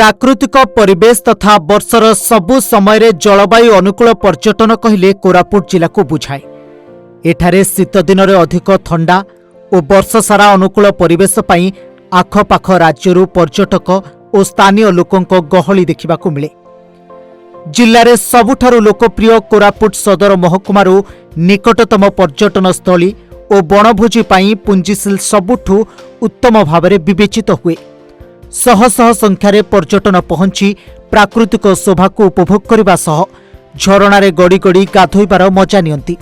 प्राकृतिक परिवेश तथा वर्षर सबु समय जलवायु अनुकूल पर्यटन कहले कोरापुट जिला को बुझाए। एठारे शीत दिन में अधिक ठंडा और वर्ष सारा अनुकूल परिवेश पई आखपाख राज्यरू पर्यटक और स्थानीय लोकों गहली देखा मिले। जिले में सबुठारु लोकप्रिय कोरापुट सदर महकुमारू निकटतम पर्यटन स्थली और बनभोजी पई पुंजीसिल सबुठु उत्तम भाव विवेचित हुए। शह शह संख्यार पर्यटन पहुंची प्राकृतिक शोभा को उपभोग करने सह झरणार गड़ी गड़ी गाधोइबार मजा नियंती।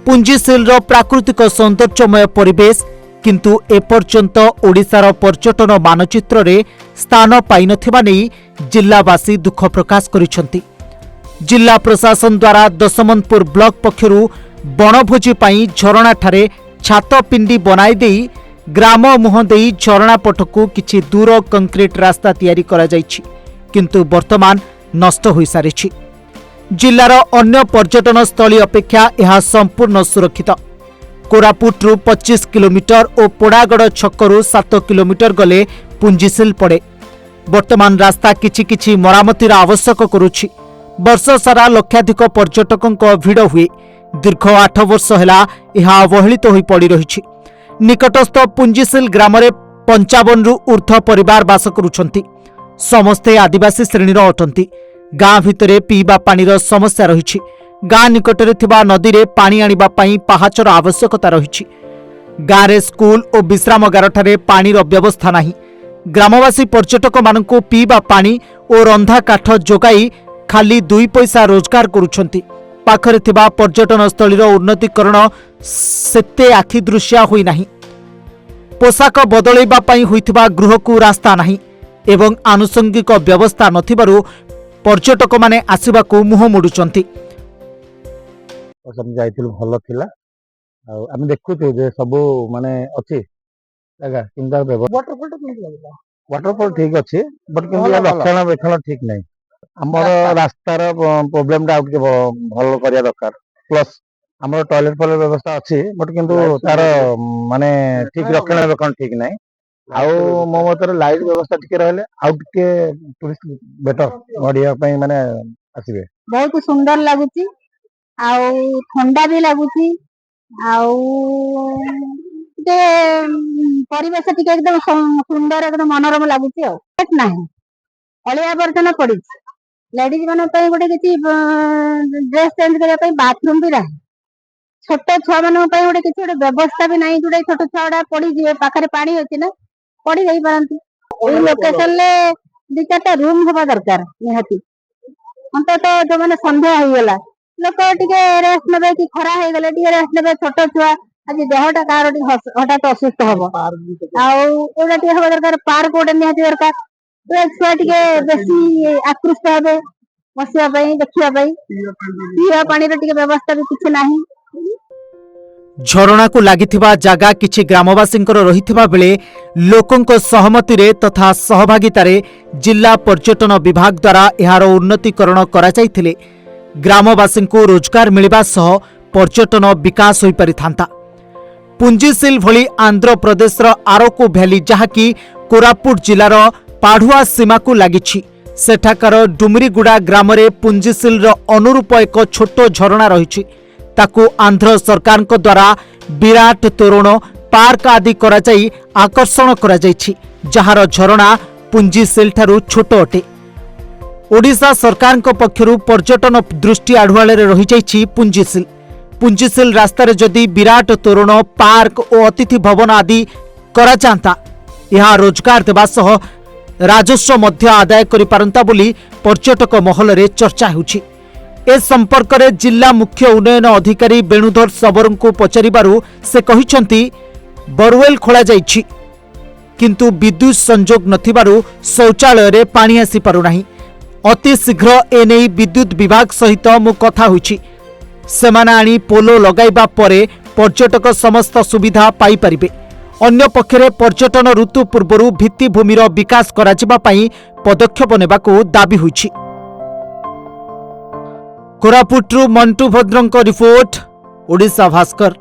पुंजीसिलर प्राकृतिक सौंदर्यमय परिवेश किंतु एपर्यंत ओडिशार पर्यटन मानचित्र रे स्थान पाई नथिबा नेई जिल्लावासी दुख प्रकाश करिसेंती। जिला प्रशासन द्वारा दशमंतपुर ब्लॉक पक्षरु बनभोजी पाई झरणा ठारे छात पिंडी बनाई देई ग्राम मुह देई झरणा पटकू किछि दूर कंक्रीट रास्ता तैयारी करा जाइछि, किंतु वर्तमान नष्ट होई सारिछि। जिल्लार अन्य पर्यटन स्थली अपेक्षा यह संपूर्ण सुरक्षित। कोरापुटरू 25 किलोमीटर और पोड़ागड़ छकरू 7 किलोमीटर गले पुंजीसिल पड़े। वर्तमान रास्ता किछि किछि मरामतिर आवश्यक करुछि। वर्ष सारा लक्षाधिक पर्यटकों भिड़ हुए। दीर्घ 8 वर्ष है यह अवहेलित हो पड़ रही। निकटस्थ पुंजीसिल ग्राम 55 ऊर्ध्व परिवार बास करुछंती। समस्ते आदिवासी श्रेणीर अटंती। गाँ भितरे पीवा पानीर समस्या रही। गाँ निकटरे थिबा नदी रे पानी आनिबा पई पहाचर आवश्यकता रही। गाँ रे स्कूल और विश्रामगार ठारे पानीर व्यवस्था नाही। ग्रामवासी पर्यटक मानकु पीवा पानी और रंधा काठ जोगाई खाली 2 पैसा रोजगार करुछंती। पाखरे थिबा पर्यटन स्थलीर उन्नतीकरण सेते आखि दृश्य होई नाही। पोशाक बदलैबा पई होइथिबा गृहकु रास्ता नाही एवं आनुषंगिक व्यवस्था नथिबारु पर्यटक माने आसिबाकु मुह मोडुचंती। भल थिला आम देखु जे सब माने अच्छी जगह वाटरफॉल ठीक अच्छे बट रक्षणाबेक्षण ठीक नहीं। आमर रास्तार प्रोब्लेम भल करिया दरकार। प्लस आमर टॉयलेट फॉयलेट व्यवस्था अच्छी बट किंतु तार माने ठीक रक्षणाबेक्षण ठीक नहीं। आउ मो मत लाइट व्यवस्था टिके रहले आउ टिके टूरिस्ट बेटर बढ़िया पई माने आसीबे। बहुत सुंदर लागुची आउ ठंडा भी लागुची आउ जे परिवेश टिके एकदम सुंदर एकदम मनोरम लागुची। आ नाही अलिया आवर्जन पड़ी लेडीज मन पई गोटे किछि ड्रेस चेंज करिया पई बाथरूम भी नाही। छोट छुआ मन पई गोटे किछि गोटे व्यवस्था भी नाही। जोडे छोट छुआडा पड़ी जिवे पाखरे पानी अछि ना पड़ी जाई पारंती। ओई लोकेशन ले 2-4टा रूम होबा दरकार निहाती। अंत तो जो माने संध्या हो गेला लोक टिके रेस्ट नेबे कि खरा हो गले टिके रेस्ट नेबे। छोट छुआ आज देहटा कार हठात असुस्थ हबो आउ एटा टिके होबा दरकार। पार्क गोटे निहाती दरकार। तो छुआ टिके बेसी आकृष्ट हेबे बसिया पई देखिया पई। पीवा पानी रे टिके व्यवस्था भी किछ नाही। झरणा को लागिथिबा जागा किछि ग्रामवासींकर रहिथिबा बेले लोकंक सहमति रे तथा सहभागितारे जिला पर्यटन विभाग द्वारा एहार उन्नतीकरण करा जायथिले ग्रामवासी को रोजगार मिलिबा सह पर्यटन विकास होई परिथांता। पुंजीसिल भली आंध्र प्रदेशर आरकू भैली जहाकी कोरापुट जिलार पाढ़ुआ सीमा को लागिछि सेठाकार डुमरीगुड़ा ग्राम रे पुंजीसिल अनुरूप एक छोट झरणा रही। ताकू आंध्र सरकार द्वारा विराट तोरण पार्क आदि करा जाई आकर्षण करा जाइछि, जहार झरणा पुंजीसिल ठारू छोट अटे। ओडिशा सरकार पक्षरु पर्यटन दृष्टि आढ़ुआले रही जाइछि पुंजीसिल। पुंजीसिल रास्तार जदि विराट तोरण पार्क और अतिथि भवन आदि करा जांता यह रोजगार देवा सह राजस्व मध्य आदाय करि पारंता बोली पर्यटक महल रे चर्चा होछि। ए संपर्क रे जिला मुख्य उन्नयन अधिकारी वेणुधर सबरं को पचारिबारु से कहिसंती बोरवेल खोला जाइछि किंतु विद्युत संजोग नथिबारु शौचालय रे पानी आसी पारु नाही। अति शीघ्र एने विद्युत विभाग सहित मु कथा होछि। सेमाने आनी पोलो लगाइबा परे पर्यटक समस्त सुविधा पाई परिबे। अन्य पक्षरे पर्यटन ऋतु पूर्वरु भित्तिभूमिर विकास कराजिबा पई पदक्षेप नेबाकू दाबी होइछि। कोरापुटरू मंटू भद्रंक रिपोर्ट, ओडिशा भास्कर।